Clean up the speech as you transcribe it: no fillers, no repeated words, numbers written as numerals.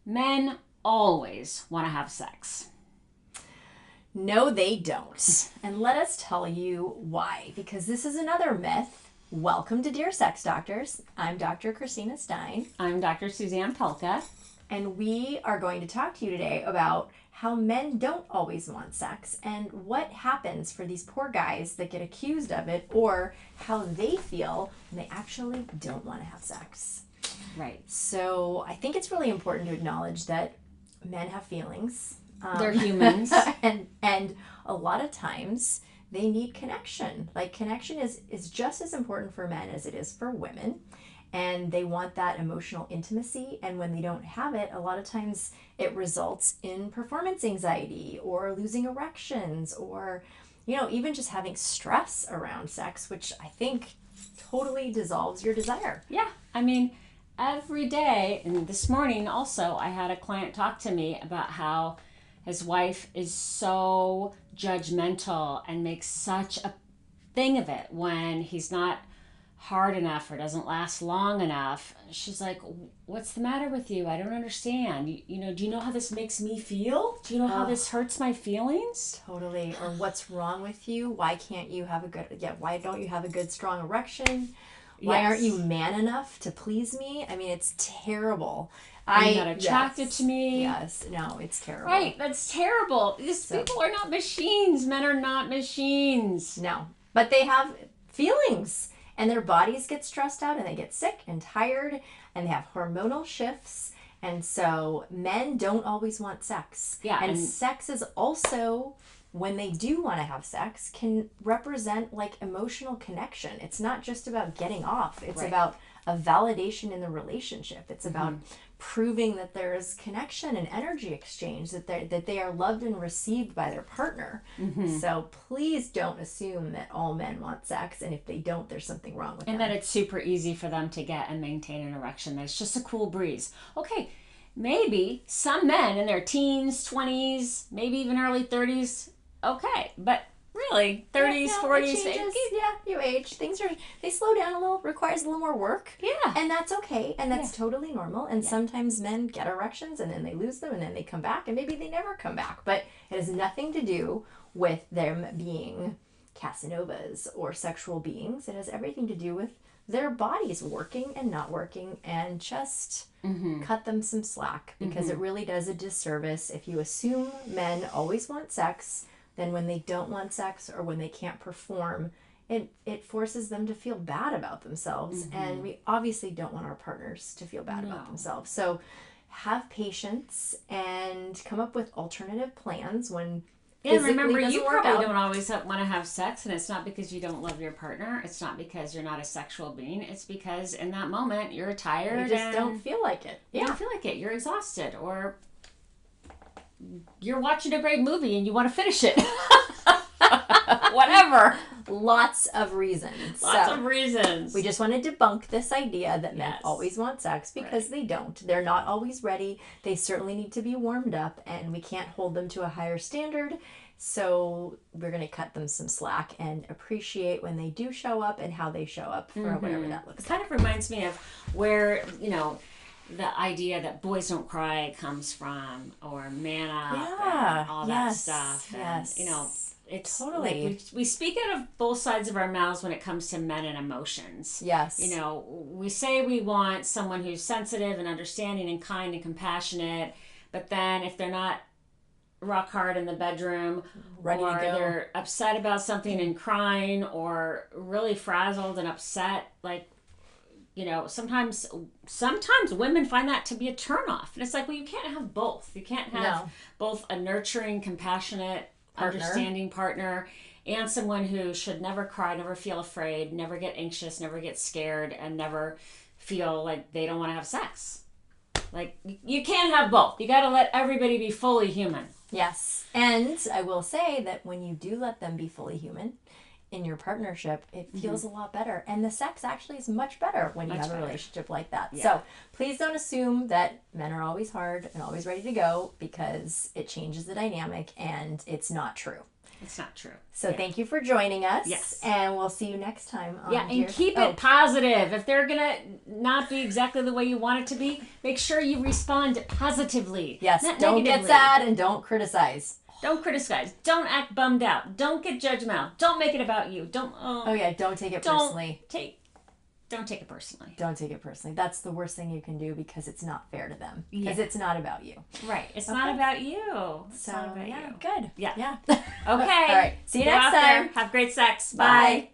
Men always want to have sex. No, they don't. And let us tell you why. Because this is another myth. Welcome to Dear Sex Doctors. I'm Dr. Christina Stein. I'm Dr. Suzanne Pelka. And we are going to talk to you today about how men don't always want sex and what happens for these poor guys that get accused of it, or how they feel when they actually don't want to have sex. Right. So I think it's really important to acknowledge that men have feelings. They're humans. and a lot of times they need connection. Like, connection is just as important for men as it is for women. And they want that emotional intimacy. And when they don't have it, a lot of times it results in performance anxiety or losing erections or, even just having stress around sex, which I think totally dissolves your desire. Yeah. I mean, every day, and this morning also, I had a client talk to me about how his wife is so judgmental and makes such a thing of it when he's not hard enough or doesn't last long enough. She's like, what's the matter with you? I don't understand. Do you know how this makes me feel? Do you know how this hurts my feelings? Totally. Or what's wrong with you? Why can't you have why don't you have a good, strong erection? Why aren't you man enough to please me? I mean, it's terrible. You're not attracted to me. Yes. No, it's terrible. Right. That's terrible. People are not machines. Men are not machines. No. But they have feelings. And their bodies get stressed out and they get sick and tired and they have hormonal shifts. And so men don't always want sex. Yeah. And sex is also, when they do want to have sex, can represent like emotional connection. It's not just about getting off. It's about a validation in the relationship. It's about proving that there is connection and energy exchange, that they are loved and received by their partner. So please don't assume that all men want sex, and if they don't, there's something wrong with them. And that it's super easy for them to get and maintain an erection. That it's just a cool breeze. Okay, maybe some men in their teens, 20s, maybe even early 30s, okay, but really 30s, 40s, you age, they slow down a little, requires a little more work, and that's okay, and that's totally normal. And sometimes men get erections and then they lose them and then they come back, and maybe they never come back, but it has nothing to do with them being Casanovas or sexual beings. It has everything to do with their bodies working and not working, and just cut them some slack, because it really does a disservice if you assume men always want sex. Then when they don't want sex or when they can't perform, it forces them to feel bad about themselves. And we obviously don't want our partners to feel bad about themselves. So have patience and come up with alternative plans when remember, you probably out. Don't always want to have sex, and it's not because you don't love your partner. It's not because you're not a sexual being. It's because in that moment you're tired. You just don't feel like it. You don't feel like it. You're exhausted, or you're watching a great movie and you want to finish it. Whatever. Lots of reasons. Lots of reasons. We just want to debunk this idea that men always want sex, because they don't. They're not always ready. They certainly need to be warmed up, and we can't hold them to a higher standard. So we're going to cut them some slack and appreciate when they do show up and how they show up for whatever that looks like. It kind of reminds me of where, the idea that boys don't cry comes from, or man up, and all that stuff. And, it's totally. Like we speak out of both sides of our mouths when it comes to men and emotions. Yes. We say we want someone who's sensitive and understanding and kind and compassionate, but then if they're not rock hard in the bedroom, ready or to go, they're upset about something and crying, or really frazzled and upset, like, sometimes women find that to be a turnoff. And it's like, well, you can't have both. You can't have both a nurturing, compassionate, understanding partner and someone who should never cry, never feel afraid, never get anxious, never get scared, and never feel like they don't want to have sex. Like, you can't have both. You got to let everybody be fully human. Yes. And I will say that when you do let them be fully human in your partnership, it feels a lot better. And the sex actually is much better when you have a relationship like that. Yeah. So please don't assume that men are always hard and always ready to go, because it changes the dynamic, and it's not true. It's not true. So thank you for joining us. Yes. And we'll see you next time. And keep it positive. If they're going to not be exactly the way you want it to be, make sure you respond positively. Yes. Not don't negatively. get sad and don't criticize. Don't criticize. Don't act bummed out. Don't get judgmental. Don't make it about you. Don't take it personally. Don't take it personally. Don't take it personally. That's the worst thing you can do because it's not fair to them. Because it's not about you. Right. It's not about you. It's not about you. Good. Yeah. Yeah. Okay. All right. See you Go next out time. there. Have great sex. Bye. Bye.